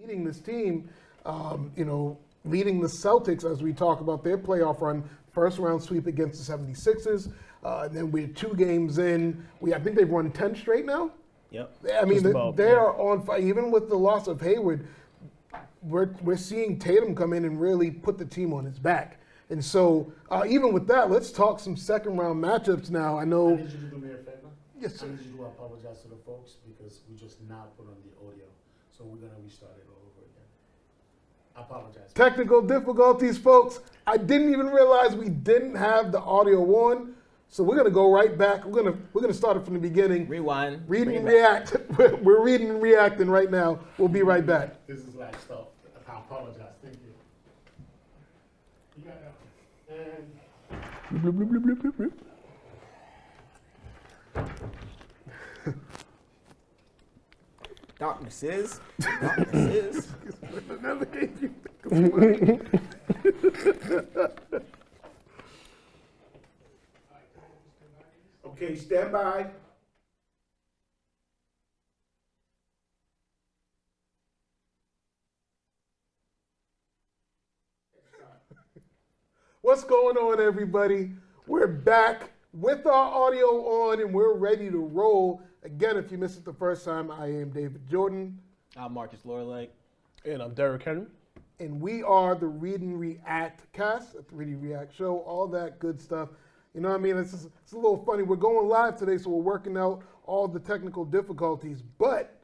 leading this team, leading the Celtics as we talk about their playoff run, first round sweep against the 76ers. And then we're 2 games in. I think they've won 10 straight now. Yep. I mean, they are on fire. Even with the loss of Hayward, we're seeing Tatum come in and really put the team on his back. And so, even with that, let's talk some second round matchups now. I know. I need you to do me a favor. Yes, sir. I need you to apologize to the folks because we just now put on the audio. So we're going to restart it all over again. I apologize. Technical difficulties, folks. I didn't even realize we didn't have the audio on. So we're gonna go right back. We're gonna start it from the beginning. Rewind. Read and react. We're reading and reacting right now. We'll be right back. This is like stuff. I apologize. Thank you. You got that one. And Darkness is. Darkness is. Never gave you. Okay, stand by. What's going on, everybody? We're back with our audio on and we're ready to roll. Again, if you missed it the first time, I am David Jordan. I'm Marcus Lorelake. And I'm Derrick Henry. And we are the Read and React cast, the Read and React show, all that good stuff. You know what I mean? It's a little funny. We're going live today, so we're working out all the technical difficulties. But,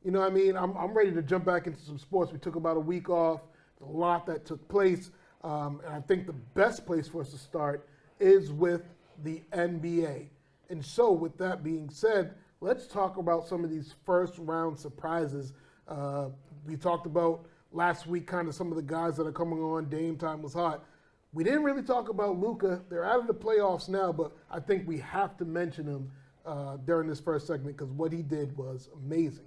you know what I mean? I'm ready to jump back into some sports. We took about a week off. There's a lot that took place. And I think the best place for us to start is with the NBA. And so, with that being said, let's talk about some of these first round surprises. We talked about last week kind of some of the guys that are coming on. Dame time was hot. We didn't really talk about Luka. They're out of the playoffs now, but I think we have to mention him during this first segment because what he did was amazing.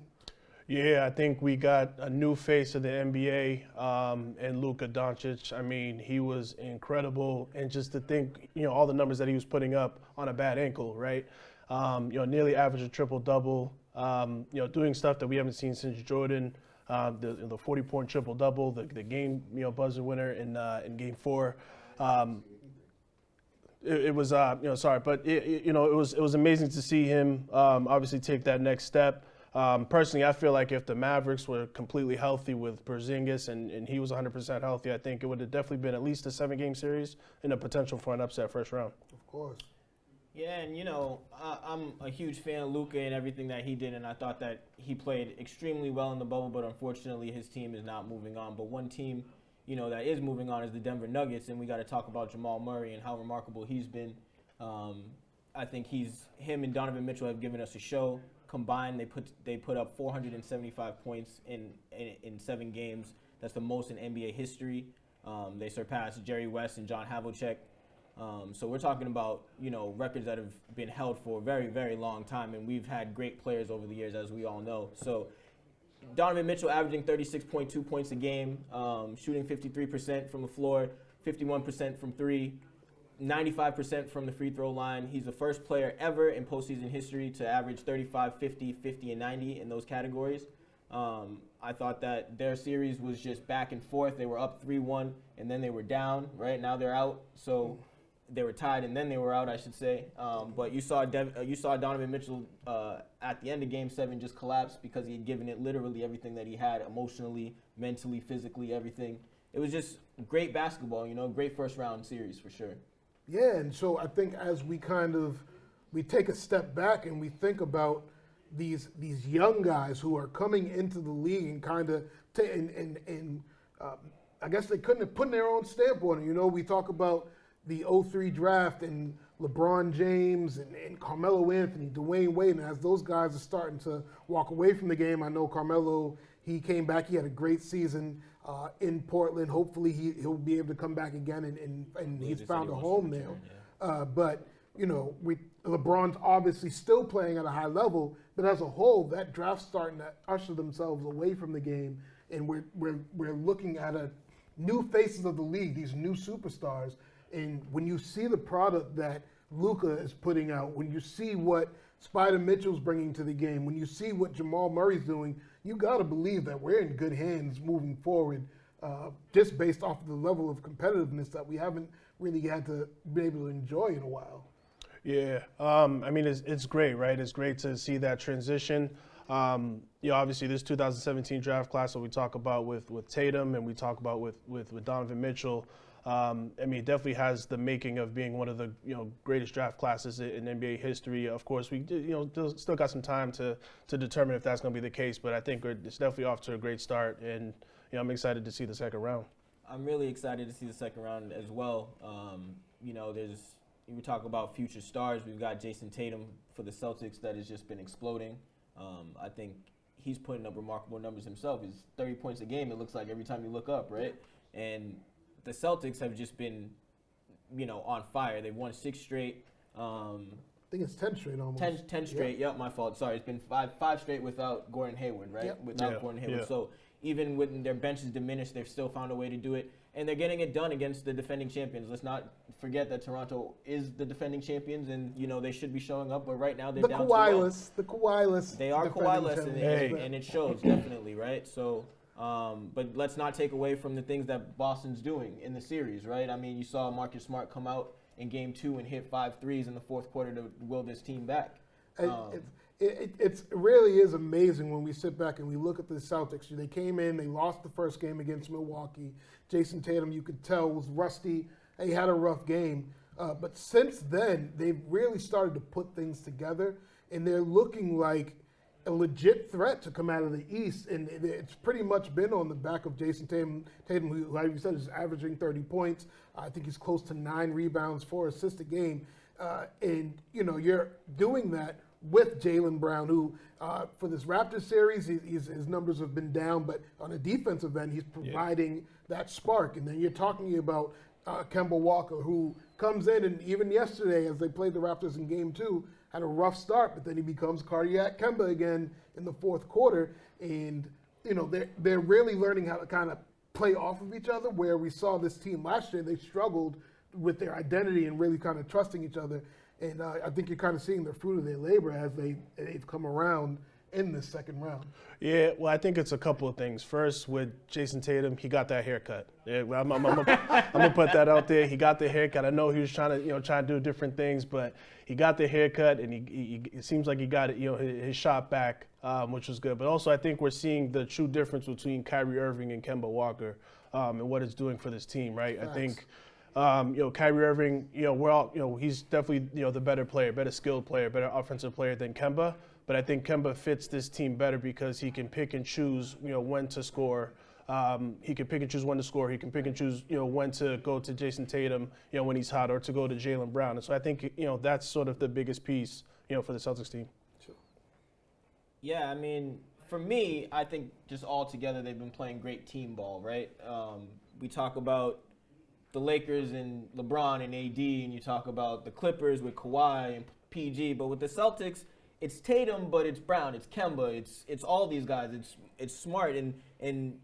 Yeah, I think we got a new face of the NBA and Luka Doncic. I mean, he was incredible. And just to think, all the numbers that he was putting up on a bad ankle, right? Nearly average a triple-double, doing stuff that we haven't seen since Jordan. The 40-point triple-double, the game buzzer winner in Game 4. It was it was amazing to see him obviously take that next step. Personally, I feel like if the Mavericks were completely healthy with Porzingis and he was 100% healthy, I think it would have definitely been at least a 7-game series and a potential for an upset first round. Of course. Yeah, and I'm a huge fan of Luka and everything that he did, and I thought that he played extremely well in the bubble, but unfortunately his team is not moving on. But one team, that is moving on is the Denver Nuggets, and we got to talk about Jamal Murray and how remarkable he's been. I think him and Donovan Mitchell have given us a show. Combined, they put up 475 points in 7 games. That's the most in NBA history. They surpassed Jerry West and John Havlicek. So we're talking about, records that have been held for a very, very long time, and we've had great players over the years, as we all know. So Donovan Mitchell averaging 36.2 points a game, shooting 53% from the floor, 51% from 3, 95% from the free throw line. He's the first player ever in postseason history to average 35, 50, 50, and 90 in those categories. I thought that their series was just back and forth. They were up 3-1, and then they were down. Right now they're out. So they were tied, and then they were out, I should say. But you saw Donovan Mitchell at the end of Game 7 just collapse because he had given it literally everything that he had, emotionally, mentally, physically, everything. It was just great basketball, great first-round series for sure. Yeah, and so I think as we take a step back and we think about these young guys who are coming into the league and kind of I guess they couldn't have put their own stamp on it. We talk about the 03 draft and LeBron James and Carmelo Anthony, Dwayne Wade, and as those guys are starting to walk away from the game, I know Carmelo, he came back, he had a great season in Portland. Hopefully he'll be able to come back again and he's found a home now. But LeBron's obviously still playing at a high level, but as a whole, that draft's starting to usher themselves away from the game, and we're looking at new faces of the league, these new superstars. And when you see the product that Luka is putting out, when you see what Spider Mitchell's bringing to the game, when you see what Jamal Murray's doing, you got to believe that we're in good hands moving forward, just based off of the level of competitiveness that we haven't really had to be able to enjoy in a while. Yeah, I mean, it's great, right? It's great to see that transition. Obviously, this 2017 draft class that we talk about with Tatum and we talk about with Donovan Mitchell, I mean, it definitely has the making of being one of the greatest draft classes in NBA history. Of course, we still got some time to determine if that's going to be the case, but I think it's definitely off to a great start, and I'm excited to see the second round. I'm really excited to see the second round as well. We talk about future stars. We've got Jason Tatum for the Celtics that has just been exploding. I think he's putting up remarkable numbers himself. He's 30 points a game, it looks like, every time you look up, right? And the Celtics have just been, on fire. They've won 6 straight. I think it's 10 straight almost. 10 straight. Yep, my fault. Sorry, it's been five straight without Gordon Hayward, right? Yep. Without Gordon Hayward. Yeah. So even when their bench is diminished, they've still found a way to do it. And they're getting it done against the defending champions. Let's not forget that Toronto is the defending champions, and they should be showing up. But right now they're down 2-0. The Kawhi-less. They are defending Kawhi-less, champions. and it shows definitely, right? So, but let's not take away from the things that Boston's doing in the series, right? I mean, you saw Marcus Smart come out in Game 2 and hit 5 threes in the fourth quarter to will this team back. It really is amazing when we sit back and we look at the Celtics. They came in, they lost the first game against Milwaukee. Jason Tatum, you could tell, was rusty. He had a rough game. But since then, they've really started to put things together, and they're looking like a legit threat to come out of the East. And it's pretty much been on the back of Jason Tatum, who, like you said, is averaging 30 points. I think he's close to 9 rebounds, 4 assists a game. And you're doing that with Jaylen Brown, who for this Raptors series, his numbers have been down, but on a defensive end, he's providing that spark. And then you're talking about Kemba Walker, who comes in, and even yesterday, as they played the Raptors in Game 2, had a rough start, but then he becomes cardiac Kemba again in the fourth quarter. And they're really learning how to kind of play off of each other, where we saw this team last year, they struggled with their identity and really kind of trusting each other. And I think you're kind of seeing the fruit of their labor as they've come around in this second round. Yeah, well, I think it's a couple of things. First, with Jason Tatum, he got that haircut. Yeah, I'm gonna put that out there. He got the haircut. I know he was trying to do different things, but he got the haircut, and he it seems like he got it, his shot back, which was good. But also, I think we're seeing the true difference between Kyrie Irving and Kemba Walker, and what it's doing for this team, right? Facts. I think. Kyrie Irving, we're all, he's definitely, the better player, better skilled player, better offensive player than Kemba. But I think Kemba fits this team better because he can pick and choose, when to score. He can pick and choose when to score. He can pick and choose, when to go to Jason Tatum, when he's hot, or to go to Jaylen Brown. And so I think, that's sort of the biggest piece, for the Celtics team. Yeah, I mean, for me, I think just all together they've been playing great team ball, right? We talk about the Lakers and LeBron and AD, and you talk about the Clippers with Kawhi and PG, but with the Celtics, it's Tatum, but it's Brown, it's Kemba, it's all these guys, it's Smart, and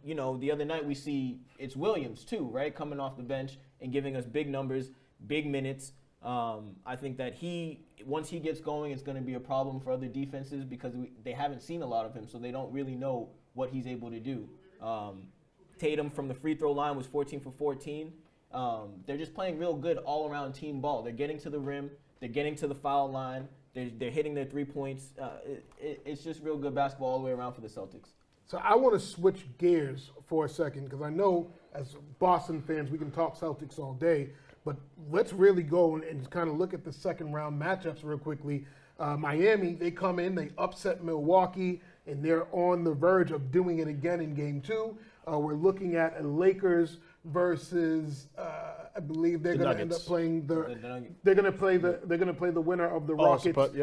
the other night we see it's Williams too, right, coming off the bench and giving us big numbers, big minutes. I think that once he gets going, it's going to be a problem for other defenses because they haven't seen a lot of him, so they don't really know what he's able to do. Tatum from the free throw line was 14 for 14. They're just playing real good all-around team ball. They're getting to the rim. They're getting to the foul line. They're hitting their 3 points. It's just real good basketball all the way around for the Celtics. So I want to switch gears for a second because I know as Boston fans we can talk Celtics all day, but let's really go and kind of look at the second round matchups real quickly. Miami, they come in, they upset Milwaukee, and they're on the verge of doing it again in Game 2. We're looking at a Lakers versus I believe they're going to end up playing they're going to play the winner of the Rockets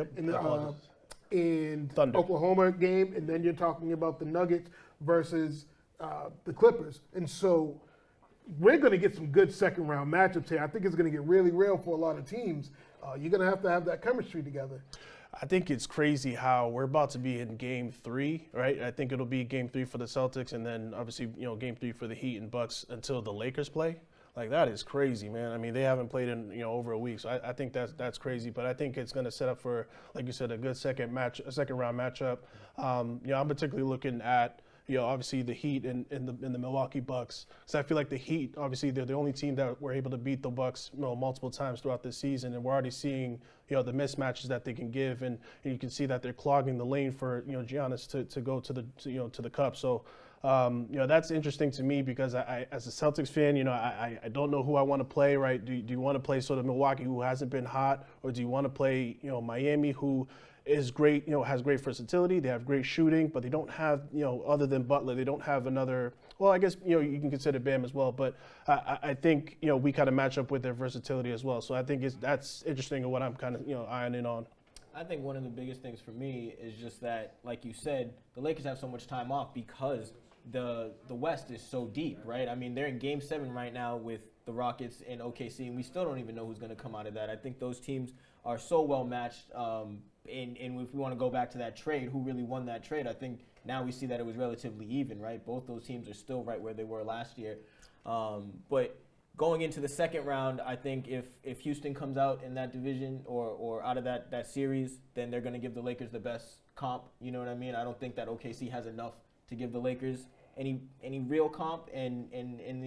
in Oklahoma game, and then you're talking about the Nuggets versus the Clippers, and so we're going to get some good second round matchups here. I think it's going to get really real for a lot of teams. You're going to have that chemistry together. I think it's crazy how we're about to be in Game 3, right? I think it'll be Game 3 for the Celtics, and then obviously, Game 3 for the Heat and Bucks until the Lakers play. Like, that is crazy, man. I mean, they haven't played in over a week, so I think that's crazy. But I think it's going to set up for, like you said, a good second round matchup. I'm particularly looking at obviously the Heat and the Milwaukee Bucks. So I feel like the Heat, obviously, they're the only team that were able to beat the Bucks multiple times throughout this season, and we're already seeing the mismatches that they can give, and you can see that they're clogging the lane for Giannis to go to the cup. So. That's interesting to me because I as a Celtics fan, I don't know who I want to play, right? Do you want to play sort of Milwaukee, who hasn't been hot, or do you want to play, Miami, who is great, has great versatility, they have great shooting, but they don't have, other than Butler, they don't have another, well, I guess, you can consider Bam as well, but I think, we kind of match up with their versatility as well. So I think that's interesting and what I'm kind of, eyeing in on. I think one of the biggest things for me is just that, like you said, the Lakers have so much time off because the West is so deep, right? I mean, they're in Game 7 right now with the Rockets and OKC, and we still don't even know who's going to come out of that. I think those teams are so well matched. And if we want to go back to that trade, who really won that trade? I think now we see that it was relatively even, right? Both those teams are still right where they were last year. But going into the second round, I think if Houston comes out in that division or out of that series, then they're going to give the Lakers the best comp. You know what I mean? I don't think that OKC has enough to give the Lakers any real comp, and in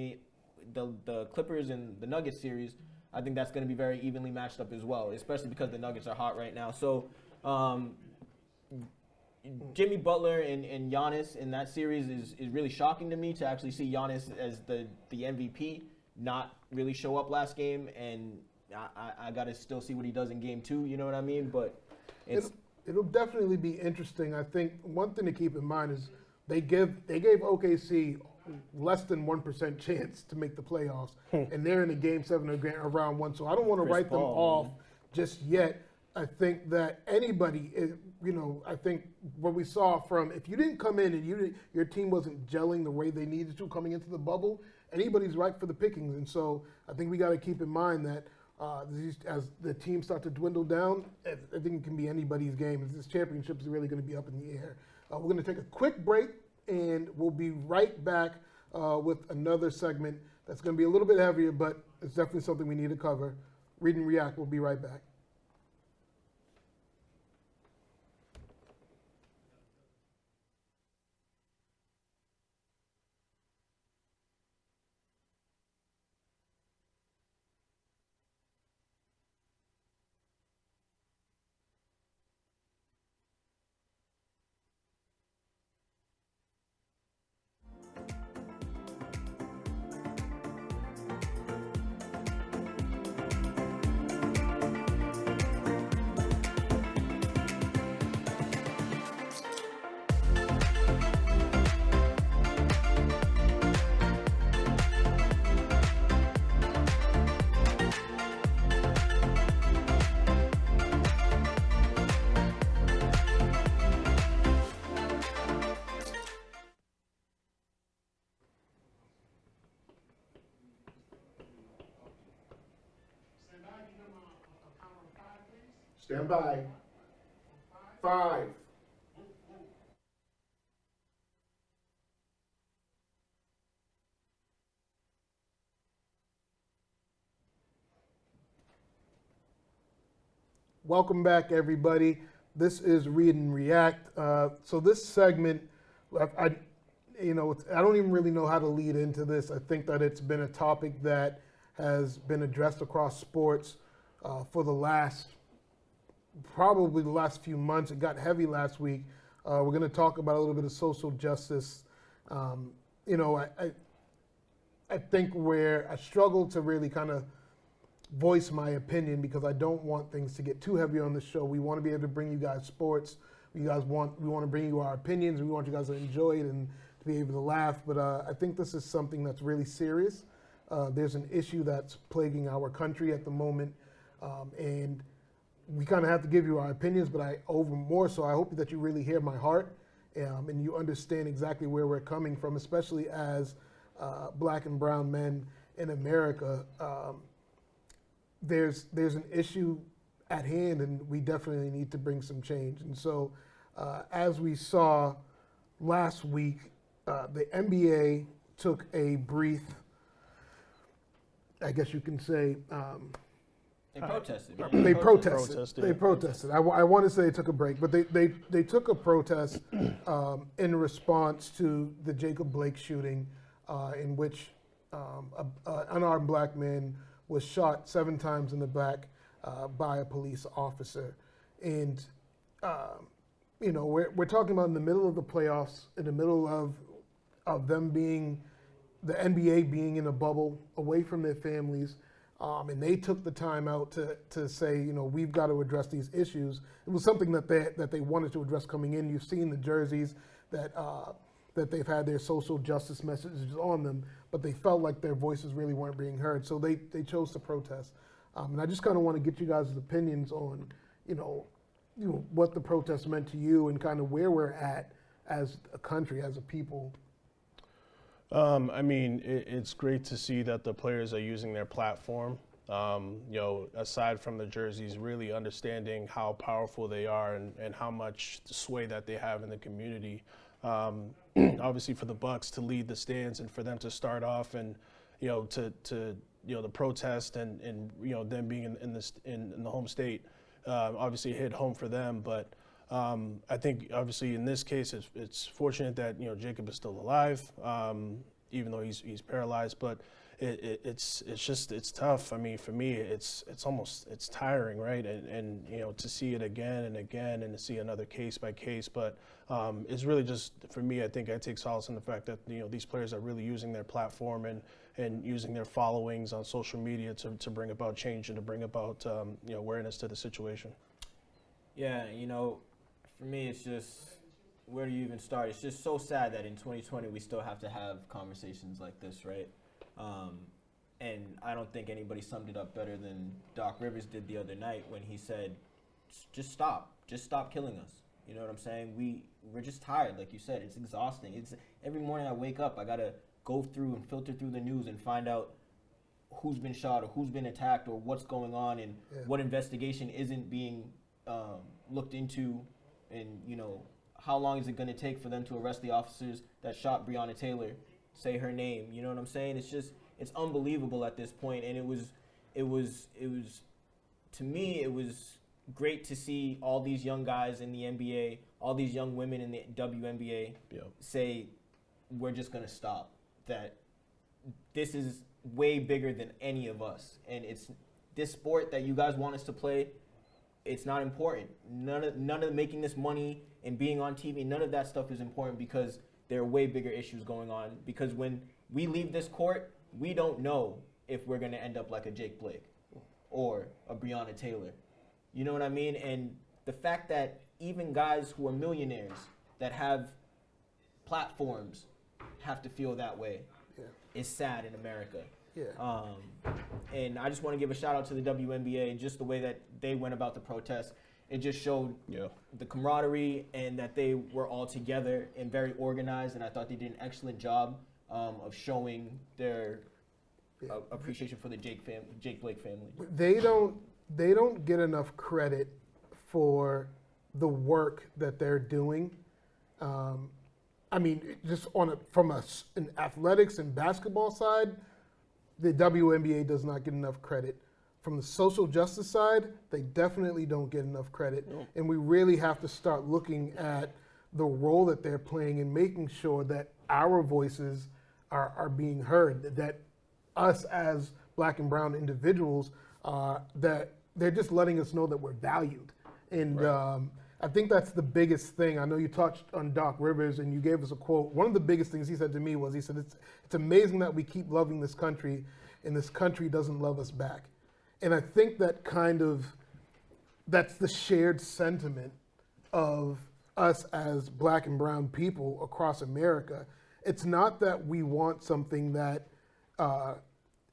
the Clippers and the Nuggets series, I think that's going to be very evenly matched up as well, especially because the Nuggets are hot right now. So Jimmy Butler and Giannis in that series is really shocking to me, to actually see Giannis as the MVP not really show up last game, and I got to still see what he does in Game 2, you know what I mean? But it'll definitely be interesting. I think one thing to keep in mind is they gave OKC less than 1% chance to make the playoffs, and they're in a Game 7 of round 1. So I don't want to write them off just yet. I think that anybody, I think what we saw from, if you didn't come in and your team wasn't gelling the way they needed to coming into the bubble, anybody's right for the pickings. And so I think we got to keep in mind that as the teams start to dwindle down, I think it can be anybody's game. This championship is really going to be up in the air. We're going to take a quick break, and we'll be right back with another segment that's going to be a little bit heavier, but it's definitely something we need to cover. Read and React. We'll be right back. Stand by. 5. Welcome back, everybody. This is Read and React. So this segment, I don't even really know how to lead into this. I think that it's been a topic that has been addressed across sports for probably the last few months. It got heavy last week. We're going to talk about a little bit of social justice. I think where I struggle to really kind of voice my opinion, because I don't want things to get too heavy on the show. We want to be able to bring you guys sports. We want to bring you our opinions. We want you guys to enjoy it and to be able to laugh. But I think this is something that's really serious. There's an issue that's plaguing our country at the moment, and we kind of have to give you our opinions, but I hope that you really hear my heart and you understand exactly where we're coming from, especially as black and brown men in America. There's an issue at hand, and we definitely need to bring some change. And so as we saw last week, the NBA took a brief I guess you can say, They protested. Man. they protested. Protested. They protested. I want to say they took a break, but they took a protest in response to the Jacob Blake shooting, in which an unarmed black man was shot 7 times in the back by a police officer. And we're talking about in the middle of the playoffs, in the middle of them being, the NBA being in a bubble away from their families. And they took the time out to say, we've got to address these issues. It was something that they wanted to address coming in. You've seen the jerseys that they've had their social justice messages on them, but they felt like their voices really weren't being heard. So they chose to protest. And I just kind of want to get you guys' opinions on, what the protest meant to you and kind of where we're at as a country, as a people. It's great to see that the players are using their platform. Aside from the jerseys, really understanding how powerful they are and how much sway that they have in the community. Obviously, for the Bucks to lead the stands and for them to start off and the protest and them being in the home state, obviously hit home for them, but. I think obviously in this case it's fortunate that Jacob is still alive, even though he's paralyzed. But it's tough. I mean, for me it's tiring, right? And to see it again and again and to see another case by case. But it's really just for me. I think I take solace in the fact that these players are really using their platform and using their followings on social media to bring about change and to bring about awareness to the situation. Yeah, for me, it's just, where do you even start? It's just so sad that in 2020 we still have to have conversations like this, right? And I don't think anybody summed it up better than Doc Rivers did the other night when he said, just stop killing us. You know what I'm saying? We're just tired, like you said. It's exhausting. It's every morning I wake up, I gotta go through and filter through the news and find out who's been shot or who's been attacked or what's going on and what investigation isn't being looked into. And, how long is it going to take for them to arrest the officers that shot Breonna Taylor, say her name? You know what I'm saying? It's unbelievable at this point. And it was, to me, it was great to see all these young guys in the NBA, all these young women in the WNBA say, we're just going to stop. That this is way bigger than any of us. And it's this sport that you guys want us to play. It's not important. None of making this money and being on TV, none of that stuff is important because there are way bigger issues going on. Because when we leave this court, we don't know if we're going to end up like a Jake Blake or a Breonna Taylor. You know what I mean? And the fact that even guys who are millionaires that have platforms have to feel that way is sad in America. Yeah. And I just want to give a shout out to the WNBA and just the way that they went about the protest. It just showed the camaraderie and that they were all together and very organized. And I thought they did an excellent job of showing their appreciation for the Jake Blake family. They don't get enough credit for the work that they're doing. Just from an athletics and basketball side, the WNBA does not get enough credit. From the social justice side, they definitely don't get enough credit. No. And we really have to start looking at the role that they're playing and making sure that our voices are being heard, that us as black and brown individuals, that they're just letting us know that we're valued. And I think that's the biggest thing. I know you touched on Doc Rivers and you gave us a quote. One of the biggest things he said to me was, he said, it's amazing that we keep loving this country and this country doesn't love us back. And I think that's the shared sentiment of us as black and brown people across America. It's not that we want something that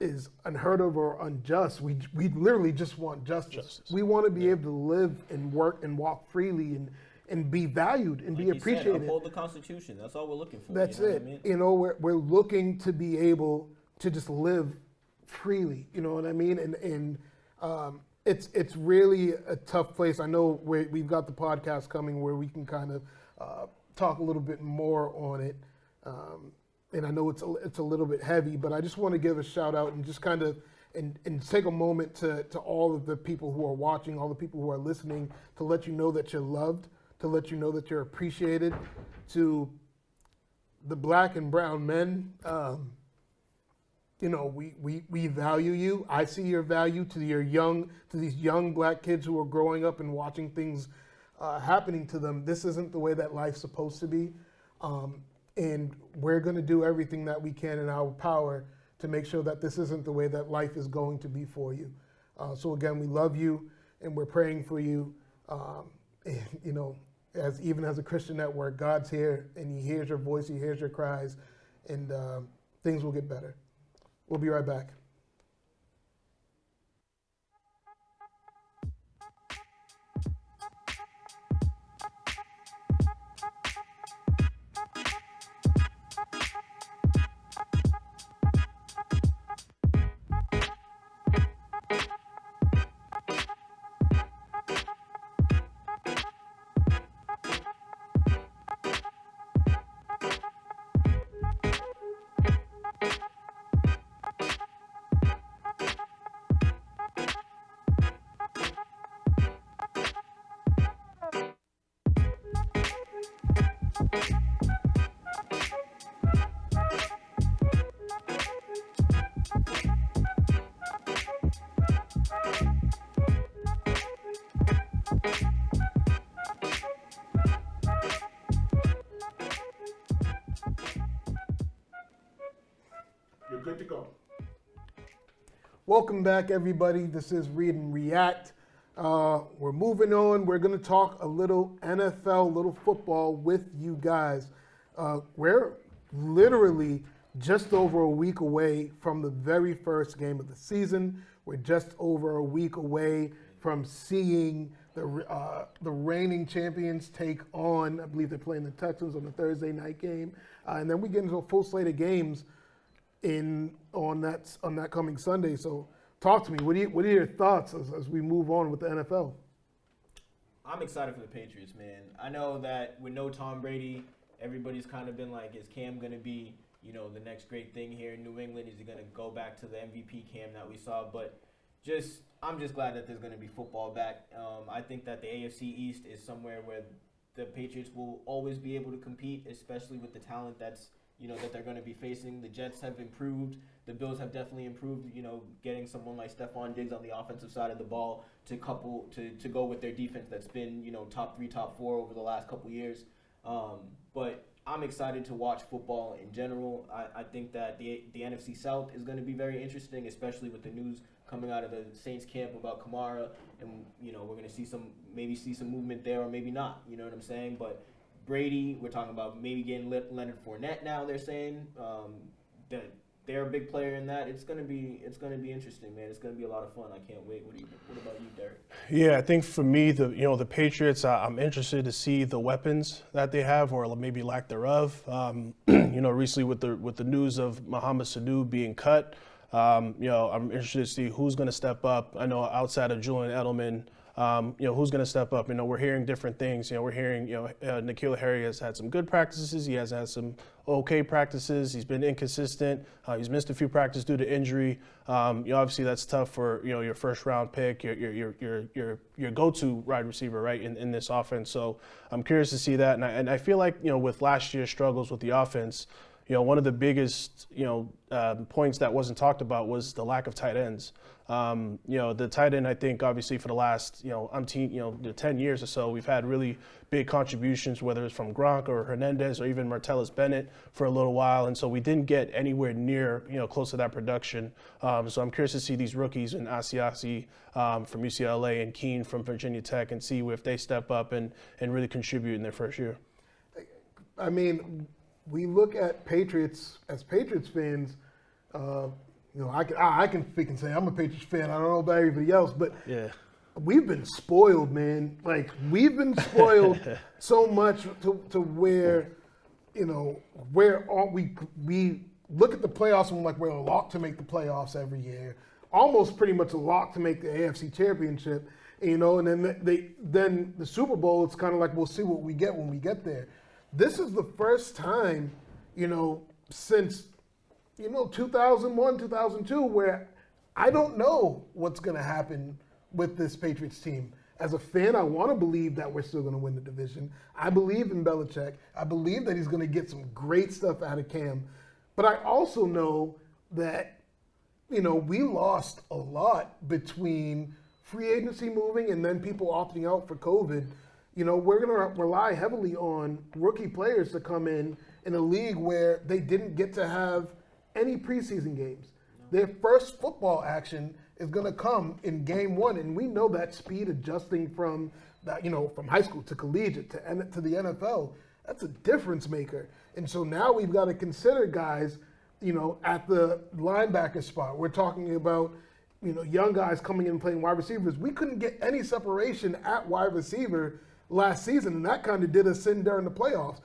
is unheard of or unjust. We literally just want justice. We want to be able to live and work and walk freely and be valued and like be appreciated. Said, uphold the Constitution. That's all we're looking for. That's you know it. What I mean? You know, we're looking to be able to just live freely. You know what I mean? And it's really a tough place. I know we've got the podcast coming where we can kind of talk a little bit more on it. and I know it's a little bit heavy, but I just want to give a shout out and just kind of and take a moment to all of the people who are watching, all the people who are listening, to let you know that you're loved, to let you know that you're appreciated. To the black and brown men, you know, we value you. I see your value to these young black kids who are growing up and watching things happening to them. This isn't the way that life's supposed to be. And we're going to do everything that we can in our power to make sure that this isn't the way that life is going to be for you. So again, we love you and we're praying for you. And, you know, even as a Christian network, God's here and He hears your voice, He hears your cries, and things will get better. We'll be right back. You're good to go. Welcome back, everybody. This is Read and React. We're moving on. We're going to talk a little NFL, little football with you guys. We're literally just over a week away from the very first game of the season. We're just over a week away from seeing the reigning champions take on, I believe they're playing the Texans on the Thursday night game. And then we get into a full slate of games on that coming Sunday. So talk to me. What are your thoughts as we move on with the NFL? I'm excited for the Patriots, man. I know that with no Tom Brady, everybody's kind of been like, is Cam going to be, you know, the next great thing here in New England? Is he going to go back to the MVP Cam that we saw? But I'm just glad that there's going to be football back. I think that the AFC East is somewhere where the Patriots will always be able to compete, especially with the talent that's, you know, that they're going to be facing. The Jets have improved. The Bills have definitely improved, you know, getting someone like Stephon Diggs on the offensive side of the ball to go with their defense that's been, you know, top 3, top 4 over the last couple years. But I'm excited to watch football in general. I think that the NFC South is going to be very interesting, especially with the news coming out of the Saints camp about Kamara. And, you know, we're going to maybe see some movement there or maybe not. You know what I'm saying? But Brady, we're talking about maybe getting Leonard Fournette now, they're saying. That they're a big player in that. It's gonna be interesting, man. It's gonna be a lot of fun. I can't wait. What about you, Derek? Yeah, I think for me, the Patriots, I'm interested to see the weapons that they have, or maybe lack thereof. Recently with the news of Mohamed Sanu being cut, I'm interested to see who's going to step up. I know outside of Julian Edelman, who's going to step up. We're hearing different things. We're hearing, N'Keal Harry has had some good practices. He has had some okay practices. He's been inconsistent. He's missed a few practices due to injury. Obviously that's tough for, your first round pick, your go-to wide receiver, right, in this offense. So I'm curious to see that. And I feel like, with last year's struggles with the offense, one of the biggest, points that wasn't talked about was the lack of tight ends. The tight end, I think, obviously for the last, 10 years or so, we've had really big contributions, whether it's from Gronk or Hernandez or even Martellus Bennett for a little while. And so we didn't get anywhere near, close to that production. So I'm curious to see these rookies in Asiasi from UCLA and Keene from Virginia Tech and see if they step up and really contribute in their first year. I mean, we look at Patriots as Patriots fans. I can speak and say I'm a Patriots fan. I don't know about everybody else, but yeah, we've been spoiled, man. Like we've been spoiled so much to where, we look at the playoffs and we're a lock to make the playoffs every year, almost pretty much a lock to make the AFC Championship. And then the Super Bowl, it's kind of like we'll see what we get when we get there. This is the first time, since 2001, 2002, where I don't know what's going to happen with this Patriots team. As a fan, I want to believe that we're still going to win the division. I believe in Belichick. I believe that he's going to get some great stuff out of Cam. But I also know that, we lost a lot between free agency moving and then people opting out for COVID. We're going to rely heavily on rookie players to come in a league where they didn't get to have any preseason games. Their first football action is going to come in game one, and we know that speed adjusting from that, from high school to collegiate to the NFL, that's a difference maker. And so now we've got to consider guys, at the linebacker spot. We're talking about, young guys coming in and playing wide receivers. We couldn't get any separation at wide receiver last season, and that kind of did us in during the playoffs.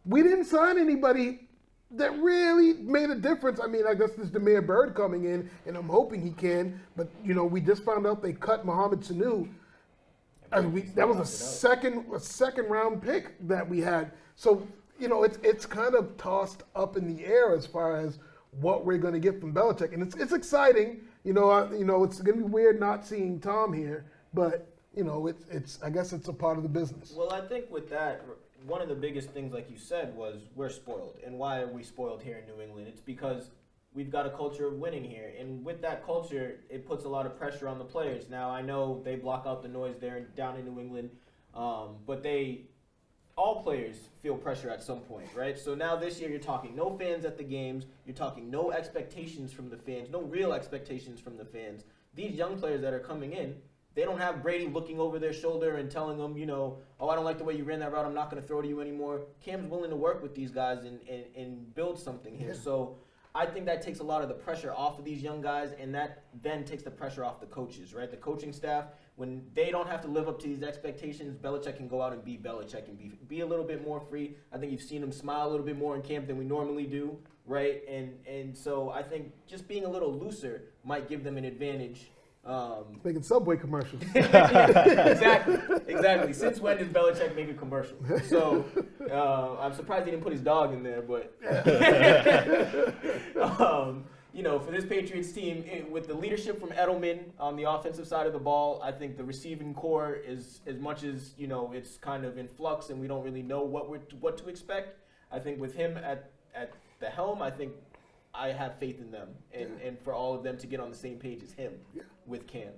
We didn't sign anybody that really made a difference. I mean, I guess there's Damiere Byrd coming in, and I'm hoping he can. But, we just found out they cut Mohamed Sanu. That was a second round pick that we had. So, it's kind of tossed up in the air as far as what we're going to get from Belichick. And it's exciting. It's going to be weird not seeing Tom here. But, I guess it's a part of the business. Well, I think with that, one of the biggest things, like you said, was we're spoiled. And why are we spoiled here in New England? It's because we've got a culture of winning here. And with that culture, it puts a lot of pressure on the players. Now, I know they block out the noise there down in New England, but all players feel pressure at some point, right? So now this year you're talking no fans at the games. You're talking no expectations from the fans, no real expectations from the fans. These young players that are coming in, they don't have Brady looking over their shoulder and telling them, I don't like the way you ran that route. I'm not going to throw to you anymore. Cam's willing to work with these guys and build something here. Yeah. So I think that takes a lot of the pressure off of these young guys, and that then takes the pressure off the coaches, right? The coaching staff, when they don't have to live up to these expectations, Belichick can go out and be Belichick and be a little bit more free. I think you've seen him smile a little bit more in camp than we normally do, right? And so I think just being a little looser might give them an advantage. Making Subway commercials. Exactly. Since when does Belichick make a commercial? So I'm surprised he didn't put his dog in there. But for this Patriots team, with the leadership from Edelman on the offensive side of the ball, I think the receiving core is, as much as it's kind of in flux and we don't really know what to expect. I think with him at the helm, I have faith in them and for all of them to get on the same page as him with Cam.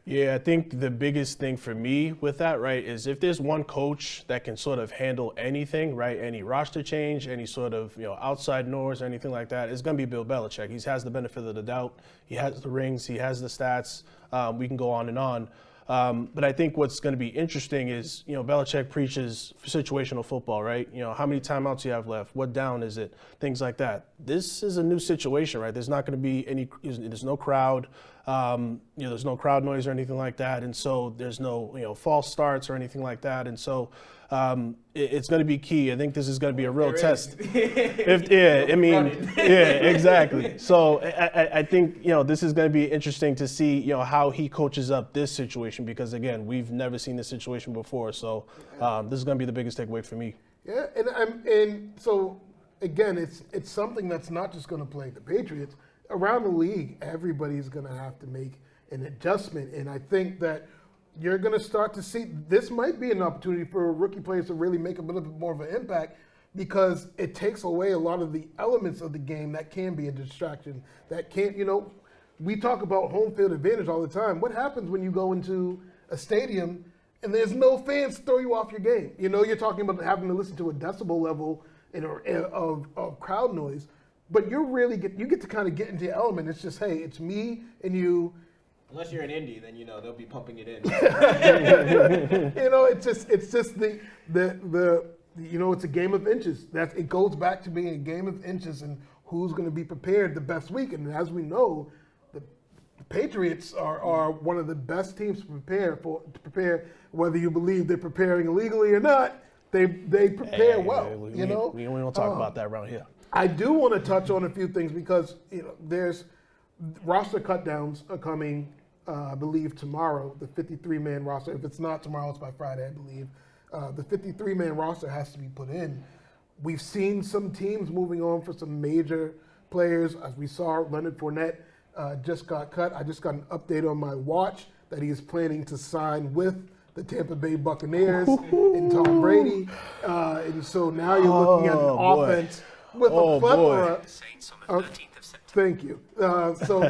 Yeah, I think the biggest thing for me with that, right, is if there's one coach that can sort of handle anything, right, any roster change, any sort of, outside noise or anything like that, it's going to be Bill Belichick. He has the benefit of the doubt. He has the rings. He has the stats. We can go on and on. But I think what's going to be interesting is, Belichick preaches situational football, right? How many timeouts you have left? What down is it? Things like that. This is a new situation, right? There's not going to be there's no crowd. There's no crowd noise or anything like that. And so there's no, false starts or anything like that. And so it's going to be key. I think this is going to be a real test. Exactly. So I think, this is going to be interesting to see, how he coaches up this situation because, again, we've never seen this situation before. So this is going to be the biggest takeaway for me. Yeah, and so, again, it's something that's not just going to plague the Patriots. Around the league, everybody's going to have to make an adjustment. And I think that you're going to start to see this might be an opportunity for rookie players to really make a little bit more of an impact because it takes away a lot of the elements of the game that can be a distraction. That can't, we talk about home field advantage all the time. What happens when you go into a stadium and there's no fans to throw you off your game? You're talking about having to listen to a decibel level of crowd noise. But you get to kind of get into your element. It's just, hey, it's me and you. Unless you're in Indy, then they'll be pumping it in. It's just the it's a game of inches. It goes back to being a game of inches and who's going to be prepared the best week. And as we know, the Patriots are one of the best teams to prepare. Whether you believe they're preparing illegally or not, they prepare well. We don't talk about that around here. I do want to touch on a few things because there's roster cutdowns are coming, I believe tomorrow. The 53-man roster. If it's not tomorrow, it's by Friday, I believe. The 53-man roster has to be put in. We've seen some teams moving on for some major players. As we saw, Leonard Fournette just got cut. I just got an update on my watch that he is planning to sign with the Tampa Bay Buccaneers and Tom Brady. And so now you're looking at an offense with a plethora. Thank you. So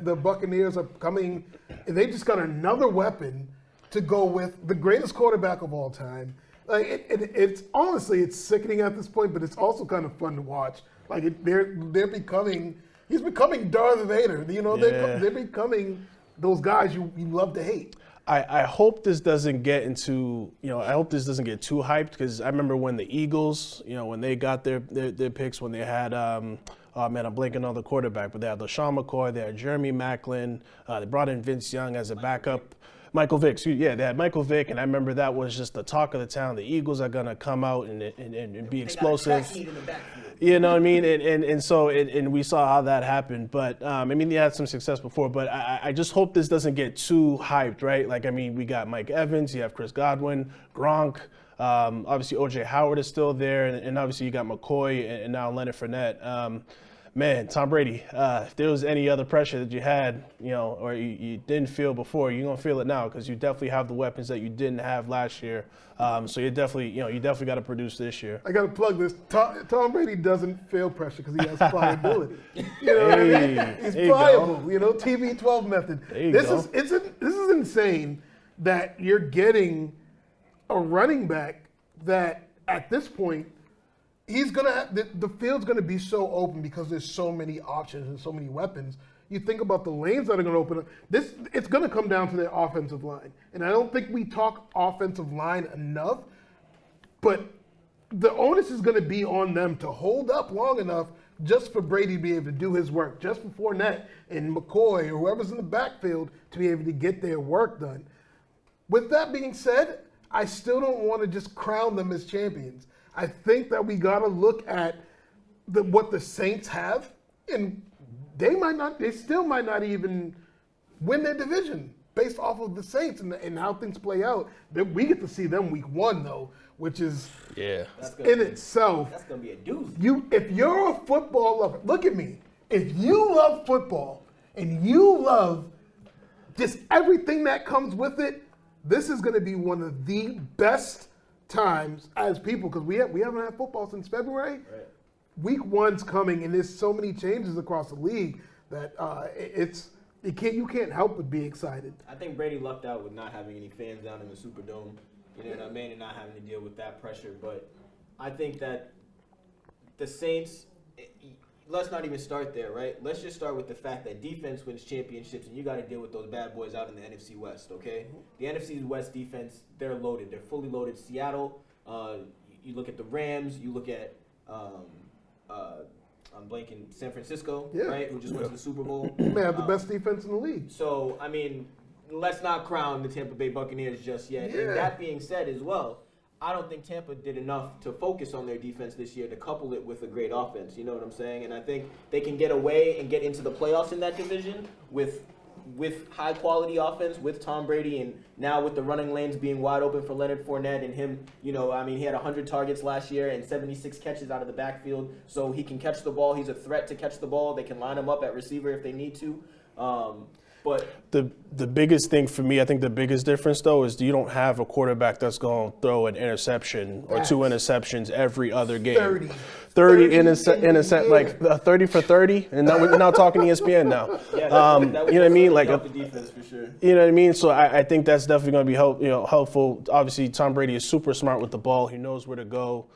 the Buccaneers are coming, and they just got another weapon to go with the greatest quarterback of all time. Like it's honestly, it's sickening at this point, but it's also kind of fun to watch. Like they're becoming, he's becoming Darth Vader. You know, they're becoming those guys you love to hate. I hope this doesn't get into, I hope this doesn't get too hyped, because I remember when the Eagles, when they got their picks, when they had, oh man, I'm blanking on the quarterback, but they had LaShawn McCoy, they had Jeremy Maclin, they brought in Vince Young as a backup. Michael Vick, they had Michael Vick, and I remember that was just the talk of the town. The Eagles are going to come out and be explosive. You know what I mean? And we saw how that happened. But, they had some success before, but I just hope this doesn't get too hyped, right? Like, we got Mike Evans, you have Chris Godwin, Gronk, obviously O.J. Howard is still there, and obviously you got McCoy and now Leonard Fournette. Man, Tom Brady, if there was any other pressure that you had, or you didn't feel before, you're going to feel it now, because you definitely have the weapons that you didn't have last year. So you definitely got to produce this year. I got to plug this. Tom Brady doesn't feel pressure because he has pliability. You know what I mean? He's pliable. TB12 method. This is insane that you're getting a running back that at this point, he's gonna have, the field's gonna be so open because there's so many options and so many weapons. You think about the lanes that are gonna open up. It's gonna come down to their offensive line, and I don't think we talk offensive line enough. But the onus is gonna be on them to hold up long enough just for Brady to be able to do his work, just for Fournette and McCoy or whoever's in the backfield to be able to get their work done. With that being said, I still don't want to just crown them as champions. I think that we got to look at what the Saints have, and they still might not even win their division based off of the Saints and how things play out. We get to see them week 1 though, which is in itself. That's gonna be a doozy. If you're a football lover, look at me. If you love football and you love just everything that comes with it, this is going to be one of the best times as people, because we haven't had football since February. Right. Week 1's coming, and there's so many changes across the league that you can't help but be excited. I think Brady lucked out with not having any fans down in the Superdome, you know what I mean, and not having to deal with that pressure. But I think that the Saints, let's not even start there, right? Let's just start with the fact that defense wins championships, and you got to deal with those bad boys out in the NFC West, okay? The NFC West defense, they're loaded. They're fully loaded. Seattle, you look at the Rams, you look at, I'm blanking, San Francisco, right, who just went to the Super Bowl. They have the best defense in the league. So, let's not crown the Tampa Bay Buccaneers just yet. Yeah. And that being said as well, I don't think Tampa did enough to focus on their defense this year to couple it with a great offense. You know what I'm saying? And I think they can get away and get into the playoffs in that division with high quality offense, with Tom Brady, and now with the running lanes being wide open for Leonard Fournette and him. He had 100 targets last year and 76 catches out of the backfield, so he can catch the ball. He's a threat to catch the ball. They can line him up at receiver if they need to. But the biggest thing for me, I think the biggest difference though, is you don't have a quarterback that's going to throw an interception or 2 interceptions every other game. 30 intercept, like 30 for 30, and now we're not talking ESPN now. Yeah, that you know what I mean? Like the defense for sure. You know what I mean? So I think that's definitely going to be helpful. Obviously, Tom Brady is super smart with the ball. He knows where to go.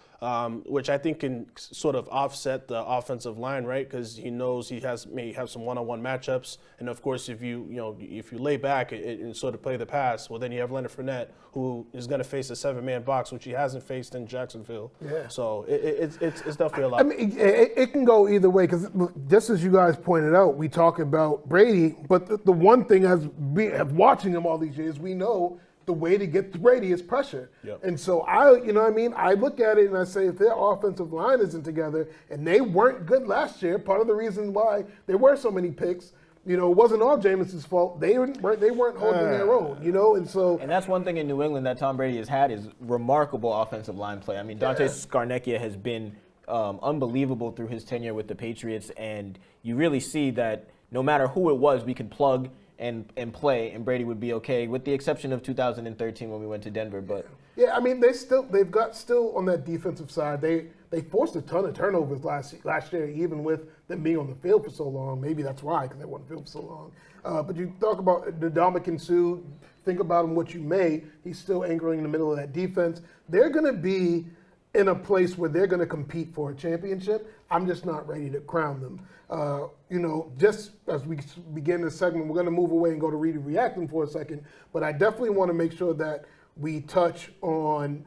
Which I think can sort of offset the offensive line, right? Because he knows he may have some one-on-one matchups, and of course, if you lay back and sort of play the pass, well, then you have Leonard Fournette, who is going to face a 7-man box, which he hasn't faced in Jacksonville. Yeah. So it's definitely a lot. It can go either way, because just as you guys pointed out, we talk about Brady, but the one thing as watching him all these years, we know the way to get to Brady is pressure. Yep. And so I look at it and I say, if their offensive line isn't together, and they weren't good last year, part of the reason why there were so many picks, it wasn't all Jameis's fault. They weren't holding their own, and that's one thing in New England that Tom Brady has had is remarkable offensive line play. Dante Scarnecchia has been unbelievable through his tenure with the Patriots, and you really see that no matter who it was, we could plug and play, and Brady would be okay, with the exception of 2013 when we went to Denver. But Yeah, I mean, they've got still on that defensive side. They forced a ton of turnovers last year, even with them being on the field for so long. Maybe that's why, because they weren't on the field for so long. But you talk about Ndamukong Suh. Think about him what you may. He's still anchoring in the middle of that defense. They're going to be in a place where they're going to compete for a championship. I'm just not ready to crown them. Just as we begin this segment, we're going to move away and go to reading reacting for a second. But I definitely want to make sure that we touch on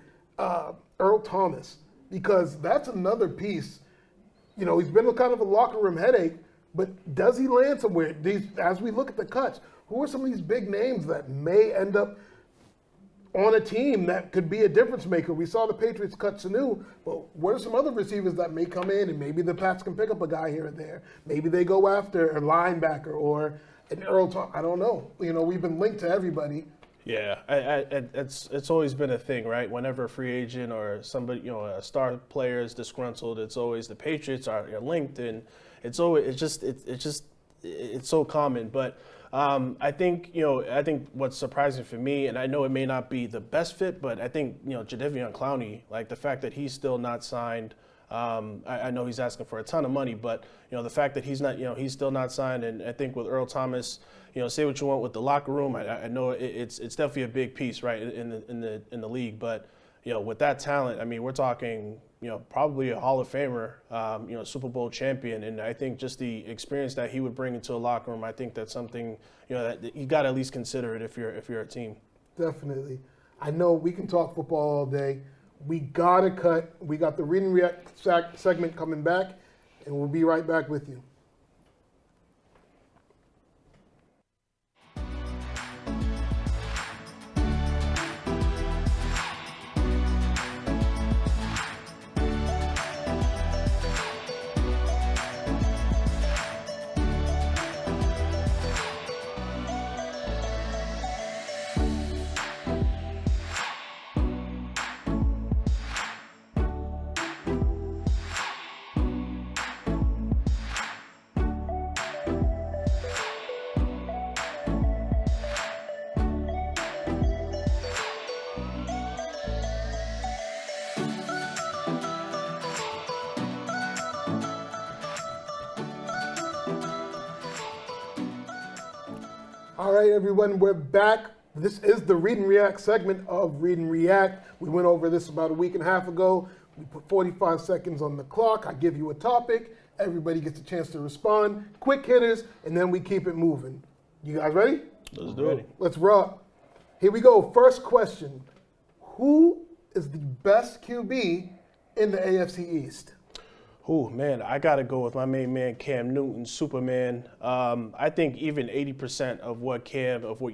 Earl Thomas, because that's another piece. He's been a kind of a locker room headache, but does he land somewhere? As we look at the cuts, who are some of these big names that may end up on a team that could be a difference maker? We saw the Patriots cut Sanu, but what are some other receivers that may come in and maybe the Pats can pick up a guy here and there? Maybe they go after a linebacker or an Earl Thomas. I don't know. We've been linked to everybody. Yeah, it's always been a thing, right? Whenever a free agent or somebody, a star player is disgruntled, it's always the Patriots are linked, and it's so common. But I think what's surprising for me, and I know it may not be the best fit, but I think Jadeveon Clowney, like the fact that he's still not signed. I know he's asking for a ton of money, but the fact that he's not, he's still not signed, and I think with Earl Thomas, say what you want with the locker room. I know it's definitely a big piece, right, in the league. But with that talent, I mean, we're talking probably a Hall of Famer, Super Bowl champion, and I think just the experience that he would bring into a locker room, I think that's something that you got to at least consider it if you're a team. Definitely. I know we can talk football all day. We got to cut. We got the Read and React segment coming back, and we'll be right back with you. All right, everyone, we're back. This is the Read and React segment of Read and React. We went over this about a week and a half ago. We put 45 seconds on the clock. I give you a topic. Everybody gets a chance to respond. Quick hitters, and then we keep it moving. You guys ready? Let's do it. Let's rock. Here we go. First question. Who is the best QB in the AFC East? Oh, man, I got to go with my main man, Cam Newton, Superman. I think even 80% of what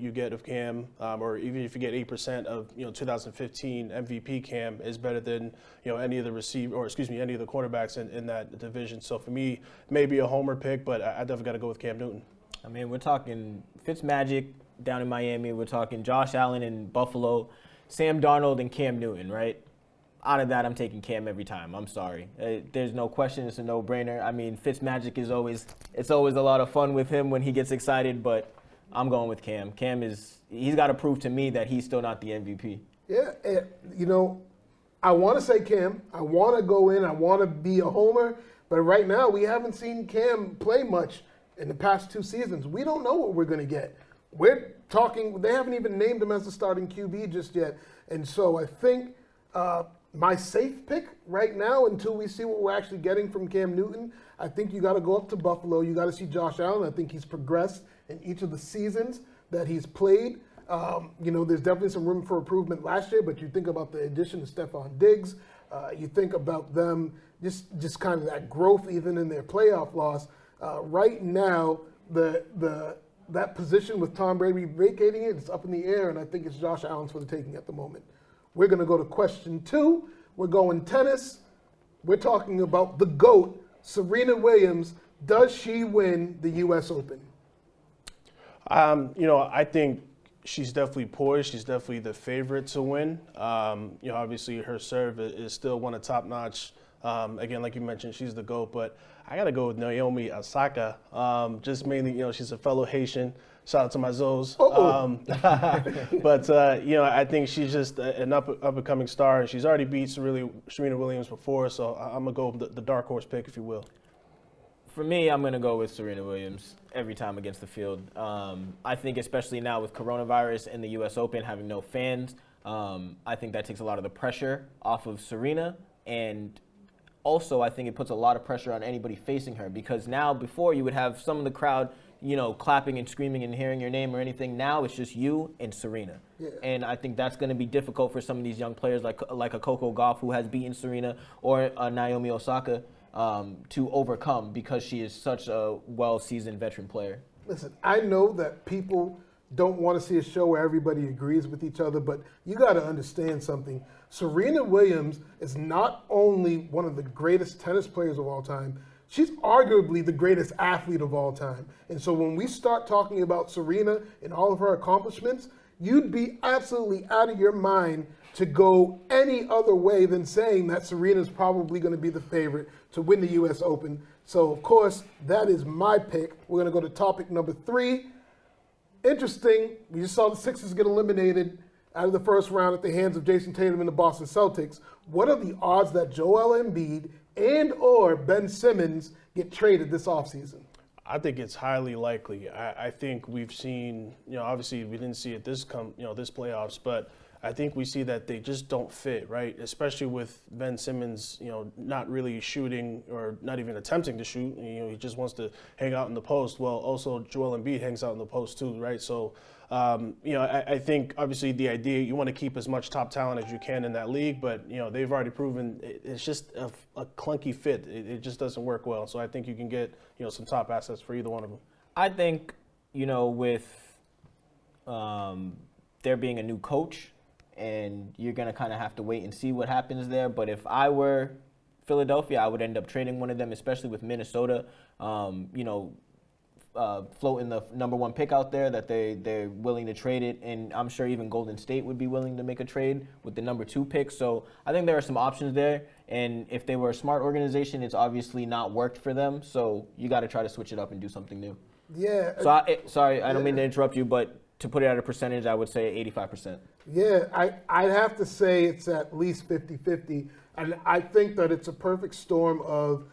you get of Cam, or even if you get 8% of 2015 MVP Cam is better than any of the any of the quarterbacks in that division. So for me, maybe a homer pick, but I definitely got to go with Cam Newton. I mean, we're talking Fitzmagic down in Miami. We're talking Josh Allen in Buffalo, Sam Darnold and Cam Newton, right? Out of that, I'm taking Cam every time. I'm sorry. There's no question. It's a no-brainer. I mean, Fitzmagic is always a lot of fun with him when he gets excited, but I'm going with Cam. He's got to prove to me that he's still not the MVP. Yeah, I want to say Cam. I want to go in. I want to be a homer. But right now, we haven't seen Cam play much in the past 2 seasons. We don't know what we're going to get. We're talking, they haven't even named him as the starting QB just yet. And so I think my safe pick right now, until we see what we're actually getting from Cam Newton, I think you got to go up to Buffalo. You got to see Josh Allen. I think he's progressed in each of the seasons that he's played. There's definitely some room for improvement last year, but you think about the addition of Stephon Diggs. You think about them just kind of that growth even in their playoff loss. Right now, that position with Tom Brady vacating it's up in the air, and I think it's Josh Allen's for the taking at the moment. We're going to go to question 2. We're going tennis. We're talking about the GOAT, Serena Williams. Does she win the U.S. Open? I think she's definitely poised. She's definitely the favorite to win. Obviously her serve is still one of top-notch Again, like you mentioned, she's the GOAT, but I got to go with Naomi Osaka. Just mainly, she's a fellow Haitian. Shout out to my Zoes. But, I think she's just an up-and-coming star, and she's already beat Serena Williams before, so I'm going to go with the dark horse pick, if you will. For me, I'm going to go with Serena Williams every time against the field. I think especially now with coronavirus and the U.S. Open having no fans, I think that takes a lot of the pressure off of Serena. And also, I think it puts a lot of pressure on anybody facing her, because now before you would have some of the crowd, clapping and screaming and hearing your name or anything. Now it's just you and Serena. Yeah. And I think that's going to be difficult for some of these young players like a Coco Gauff, who has beaten Serena, or Naomi Osaka, to overcome, because she is such a well-seasoned veteran player. Listen, I know that people don't want to see a show where everybody agrees with each other, but you got to understand something. Serena Williams is not only one of the greatest tennis players of all time, she's arguably the greatest athlete of all time. And so when we start talking about Serena and all of her accomplishments, you'd be absolutely out of your mind to go any other way than saying that Serena's probably going to be the favorite to win the U.S. Open. So, of course, that is my pick. We're going to go to topic number 3. Interesting, we just saw the Sixers get eliminated out of the first round at the hands of Jason Tatum and the Boston Celtics. What are the odds that Joel Embiid and or Ben Simmons get traded this offseason? I think it's highly likely. I think we've seen, obviously we didn't see it this playoffs, but I think we see that they just don't fit, right? Especially with Ben Simmons, not really shooting or not even attempting to shoot. He just wants to hang out in the post. Well, also Joel Embiid hangs out in the post too, right? So, I think obviously the idea, you want to keep as much top talent as you can in that league, but they've already proven it's just a clunky fit. It just doesn't work well. So I think you can get some top assets for either one of them. I think with there being a new coach, and you're going to kind of have to wait and see what happens there. But if I were Philadelphia, I would end up trading one of them, especially with Minnesota, floating the number 1 pick out there, that they're willing to trade it. And I'm sure even Golden State would be willing to make a trade with the number 2 pick. So I think there are some options there. And if they were a smart organization, it's obviously not worked for them. So you got to try to switch it up and do something new. Yeah. So I don't mean to interrupt you, but to put it at a percentage, I would say 85%. Yeah, I'd have to say it's at least 50-50. And I think that it's a perfect storm of,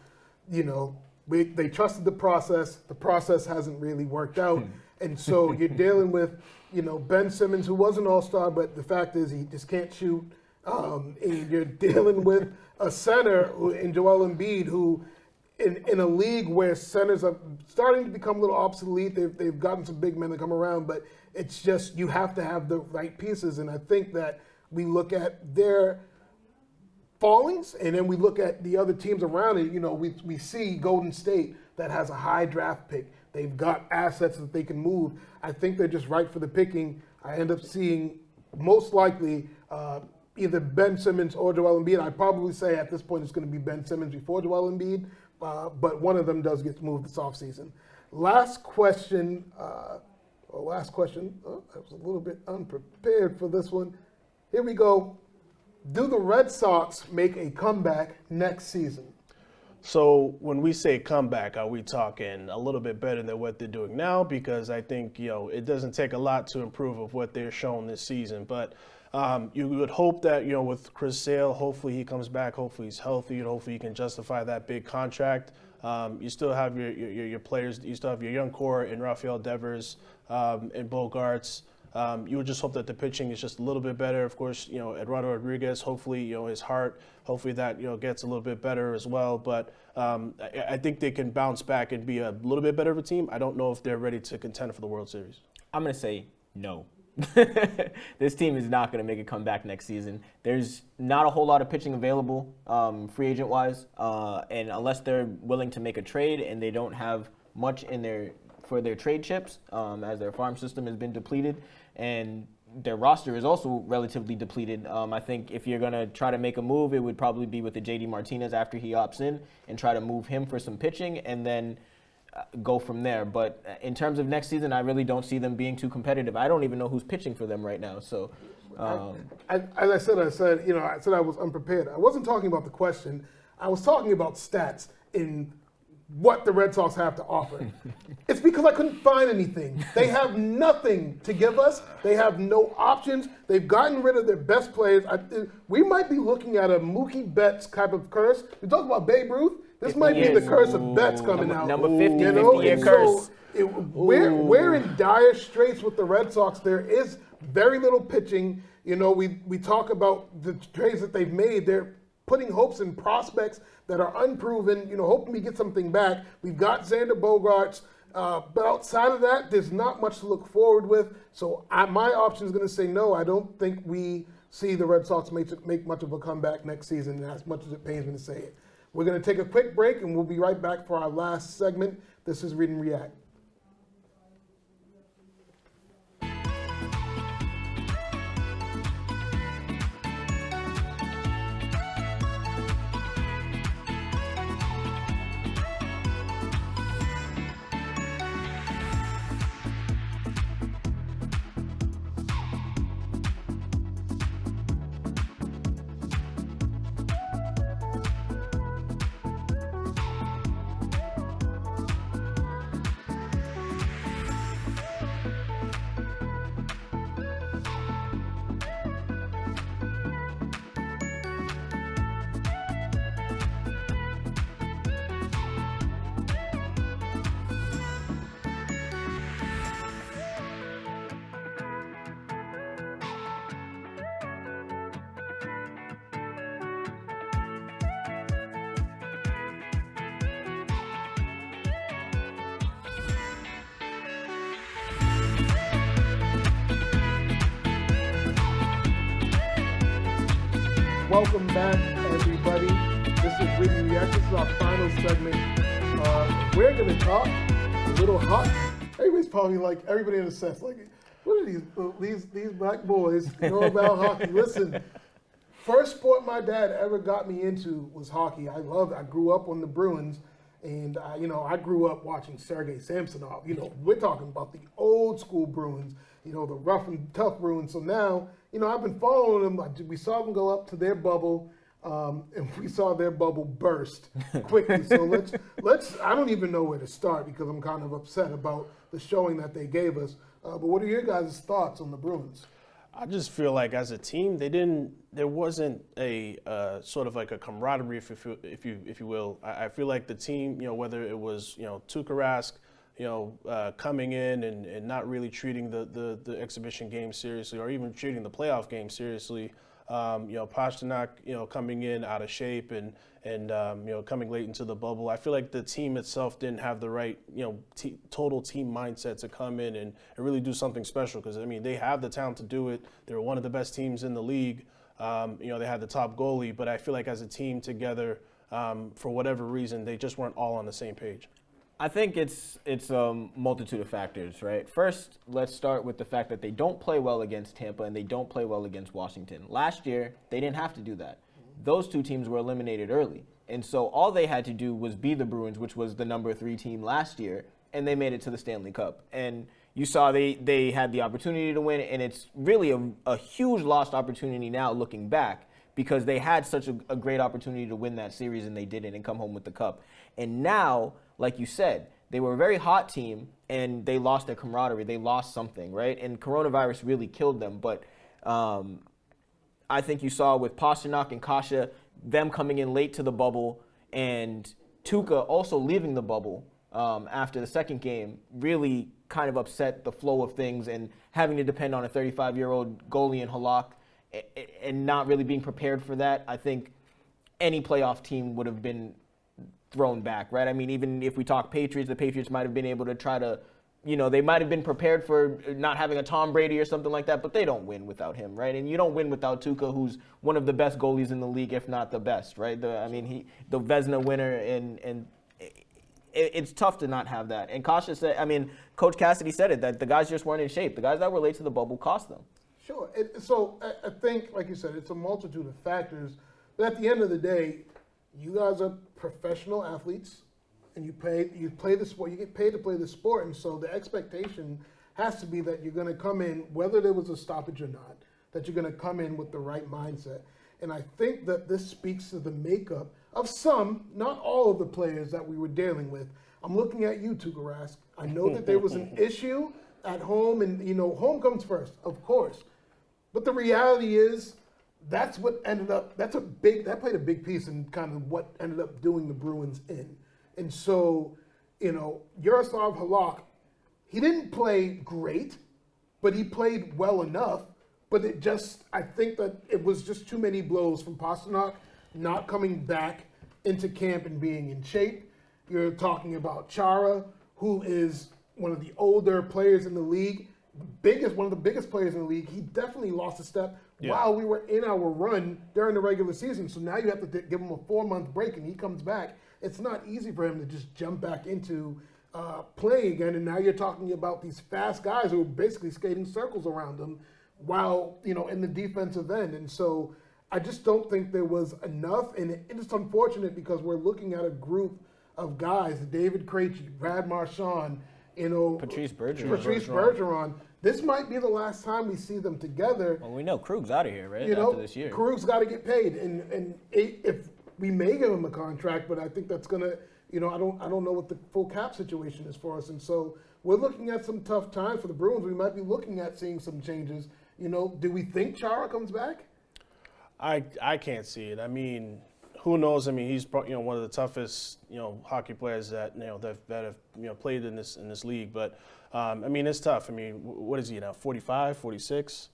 they trusted the process hasn't really worked out. And so you're dealing with, Ben Simmons, who was an all-star, but the fact is he just can't shoot. And you're dealing with a center in Joel Embiid, who in a league where centers are starting to become a little obsolete, they've gotten some big men that come around, but it's just you have to have the right pieces. And I think that we look at their fallings, and then we look at the other teams around it. We see Golden State that has a high draft pick. They've got assets that they can move. I think they're just right for the picking. I end up seeing most likely either Ben Simmons or Joel Embiid. I'd probably say at this point it's going to be Ben Simmons before Joel Embiid, but one of them does get moved this offseason. Last question. Oh, I was a little bit unprepared for this one. Here we go. Do the Red Sox make a comeback next season? So when we say comeback, are we talking a little bit better than what they're doing now? Because I think, it doesn't take a lot to improve of what they're showing this season. But you would hope that, with Chris Sale, hopefully he comes back, hopefully he's healthy, and hopefully he can justify that big contract. You still have your players, you still have your young core in Rafael Devers and Bogarts. You would just hope that the pitching is just a little bit better. Of course, Eduardo Rodriguez, hopefully, his heart, hopefully that, gets a little bit better as well. But I think they can bounce back and be a little bit better of a team. I don't know if they're ready to contend for the World Series. I'm going to say no. This team is not going to make a comeback next season. There's not a whole lot of pitching available, free agent-wise. And unless they're willing to make a trade and they don't have much for their trade chips, as their farm system has been depleted, and their roster is also relatively depleted. I think if you're going to try to make a move, it would probably be with the JD Martinez after he opts in and try to move him for some pitching and then go from there. But in terms of next season, I really don't see them being too competitive. I don't even know who's pitching for them right now. So, as I said, I said I was unprepared. I wasn't talking about the question. I was talking about stats in what the Red Sox have to offer. It's because I couldn't find anything. They have nothing to give us. They have no options. They've gotten rid of their best players. We might be looking at a Mookie Betts type of curse. We talk about Babe Ruth. This might be the curse of Betts coming out. Number 50, You know, 50-year and curse. so we're in dire straits with the Red Sox. There is very little pitching. You know, we talk about the trades that they've made. They're putting hopes in prospects that are unproven, you know, hoping we get something back. We've got Xander Bogaerts, but outside of that, there's not much to look forward with. So my option is going to say no. I don't think we see the Red Sox make much of a comeback next season, as much as it pains me to say it. We're going to take a quick break, and we'll be right back for our last segment. This is Read and React. Welcome back, everybody. This is Read and React. This is our final segment. We're going to talk a little hockey. Everybody's probably like, everybody in the set's like, what are these black boys know about hockey? Listen, first sport my dad ever got me into was hockey. I grew up on the Bruins, and I grew up watching Sergei Samsonov. You know, we're talking about the old school Bruins, you know, the rough and tough Bruins. So now, you know, I've been following them. We saw them go up to their bubble, and we saw their bubble burst quickly. So let's. I don't even know where to start because I'm kind of upset about the showing that they gave us. But what are your guys' thoughts on the Bruins? I just feel like as a team, there wasn't a sort of like a camaraderie, if you will. I feel like the team, you know, whether it was, you know, Tuukka Rask, you know, coming in and not really treating the exhibition game seriously, or even treating the playoff game seriously. You know, Pasternak, you know, coming in out of shape and you know, coming late into the bubble. I feel like the team itself didn't have the right, you know, total team mindset to come in and really do something special. Because, I mean, they have the talent to do it. They're one of the best teams in the league. You know, they had the top goalie. But I feel like as a team together, for whatever reason, they just weren't all on the same page. I think it's a multitude of factors, right? First, let's start with the fact that they don't play well against Tampa and they don't play well against Washington. Last year, they didn't have to do that. Those two teams were eliminated early. And so all they had to do was be the Bruins, which was the number 3 team last year, and they made it to the Stanley Cup. And you saw they had the opportunity to win, and it's really a huge lost opportunity now looking back, because they had such a great opportunity to win that series and they didn't and come home with the cup. And now, like you said, they were a very hot team and they lost their camaraderie. They lost something, right? And coronavirus really killed them. But I think you saw with Pasternak and Kasha, them coming in late to the bubble, and Tuukka also leaving the bubble after the second game really kind of upset the flow of things, and having to depend on a 35-year-old goalie in Halak and not really being prepared for that. I think any playoff team would have been thrown back, right? I mean, even if we talk Patriots, the Patriots might have been able to try to, you know, they might have been prepared for not having a Tom Brady or something like that, but they don't win without him, right? And you don't win without Tuukka, who's one of the best goalies in the league, if not the best, right? The Vezina winner, and it's tough to not have that. And Kasha said, I mean, Coach Cassidy said it, that the guys just weren't in shape. The guys that were late to the bubble cost them. Sure. So I think, like you said, it's a multitude of factors. But at the end of the day, you guys are professional athletes, and you play the sport. You get paid to play the sport, and so the expectation has to be that you're going to come in, whether there was a stoppage or not, that you're going to come in with the right mindset. And I think that this speaks to the makeup of some, not all of the players that we were dealing with. I'm looking at you, Tuukka Rask. I know that there was an issue at home, and home comes first, of course. But the reality is, that's what ended up. That played a big piece in kind of what ended up doing the Bruins in. And so, Yaroslav Halak, he didn't play great, but he played well enough. But I think that it was just too many blows from Pastrnak not coming back into camp and being in shape. You're talking about Chara, who is one of the older players in the league, one of the biggest players in the league. He definitely lost a step while we were in our run during the regular season. So now you have to give him a 4-month break, and he comes back. It's not easy for him to just jump back into playing again. And now you're talking about these fast guys who are basically skating circles around him while, in the defensive end. And so I just don't think there was enough. And it's unfortunate because we're looking at a group of guys, David Krejci, Brad Marchand, Patrice Bergeron. This might be the last time we see them together. Well, we know Krug's out of here, right? After this year. Krug's got to get paid, and if we may give him a contract, but I think that's gonna, I don't know what the full cap situation is for us, and so we're looking at some tough times for the Bruins. We might be looking at seeing some changes. Do we think Chara comes back? I can't see it. I mean, who knows? I mean, he's one of the toughest hockey players that that have played in this league. But I mean, it's tough. I mean, what is he now? 45, 46?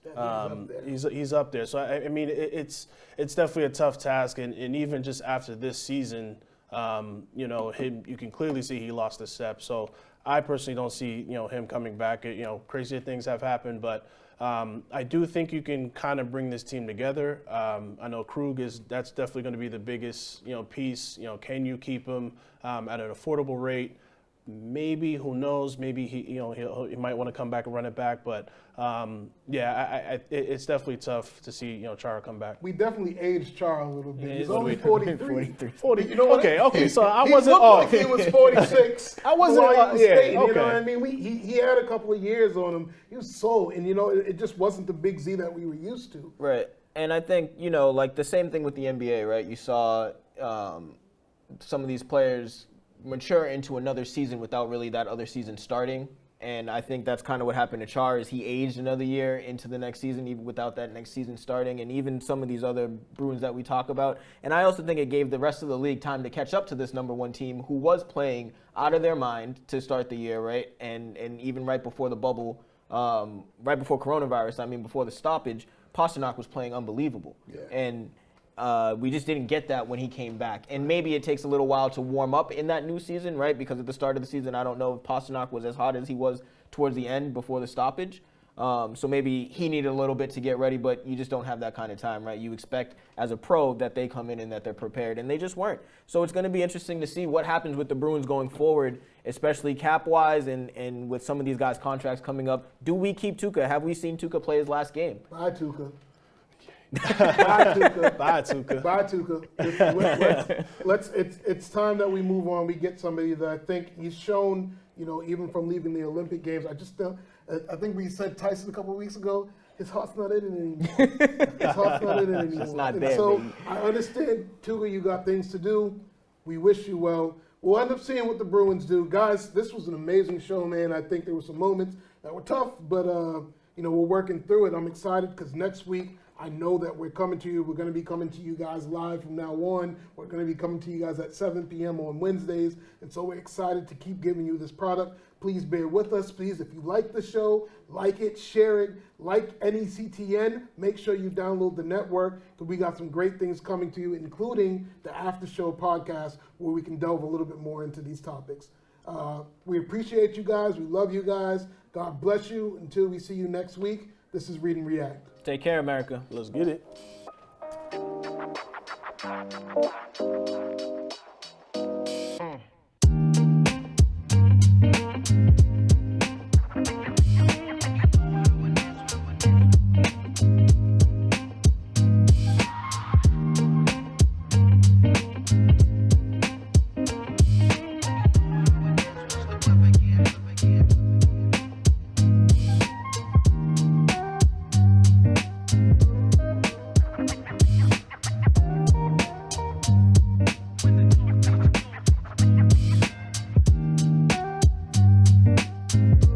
He's up there. So I mean, it's definitely a tough task. And even just after this season, you can clearly see he lost a step. So I personally don't see him coming back. Crazier things have happened, but. I do think you can kind of bring this team together. I know Krug that's definitely going to be the biggest, piece. Can you keep him at an affordable rate? Maybe, who knows? Maybe he might want to come back and run it back. But it's definitely tough to see Chara come back. We definitely aged Chara a little bit. Yeah, He's only 43. 40. Okay. So I wasn't looked off. like he was 46. I wasn't. while he was skating, okay. You know what I mean? He had a couple of years on him. He was sold, and it just wasn't the big Z that we were used to. Right. And I think, like the same thing with the NBA, right? You saw some of these players mature into another season without really that other season starting. And I think that's kind of what happened to Char, is he aged another year into the next season, even without that next season starting, and even some of these other Bruins that we talk about. And I also think it gave the rest of the league time to catch up to this number one team who was playing out of their mind to start the year, right? And even right before the bubble, right before coronavirus, before the stoppage, Pastrnak was playing unbelievable. Yeah. And we just didn't get that when he came back. And maybe it takes a little while to warm up in that new season, right? Because at the start of the season, I don't know if Pastrnak was as hot as he was towards the end before the stoppage. So maybe he needed a little bit to get ready, but you just don't have that kind of time, right? You expect as a pro that they come in and that they're prepared, and they just weren't. So it's going to be interesting to see what happens with the Bruins going forward, especially cap-wise and with some of these guys' contracts coming up. Do we keep Tuukka? Have we seen Tuukka play his last game? Bye, Tuukka. Bye, Tuukka. Bye, Tuukka. Bye, Tuukka. It's time that we move on. We get somebody that I think he's shown, even from leaving the Olympic Games. I think we said Tyson a couple of weeks ago, his heart's not in it anymore. His heart's not in it anymore. It's not And there, so baby. I understand, Tuukka, you got things to do. We wish you well. We'll end up seeing what the Bruins do. Guys, this was an amazing show, man. I think there were some moments that were tough, but, we're working through it. I'm excited because next week, I know that we're coming to you. We're going to be coming to you guys live from now on. We're going to be coming to you guys at 7 p.m. on Wednesdays. And so we're excited to keep giving you this product. Please bear with us. Please, if you like the show, like it, share it. Like NECTN, make sure you download the network because we got some great things coming to you, including the After Show podcast where we can delve a little bit more into these topics. We appreciate you guys. We love you guys. God bless you. Until we see you next week, this is Read and React. Take care, America. Let's get it. Peace.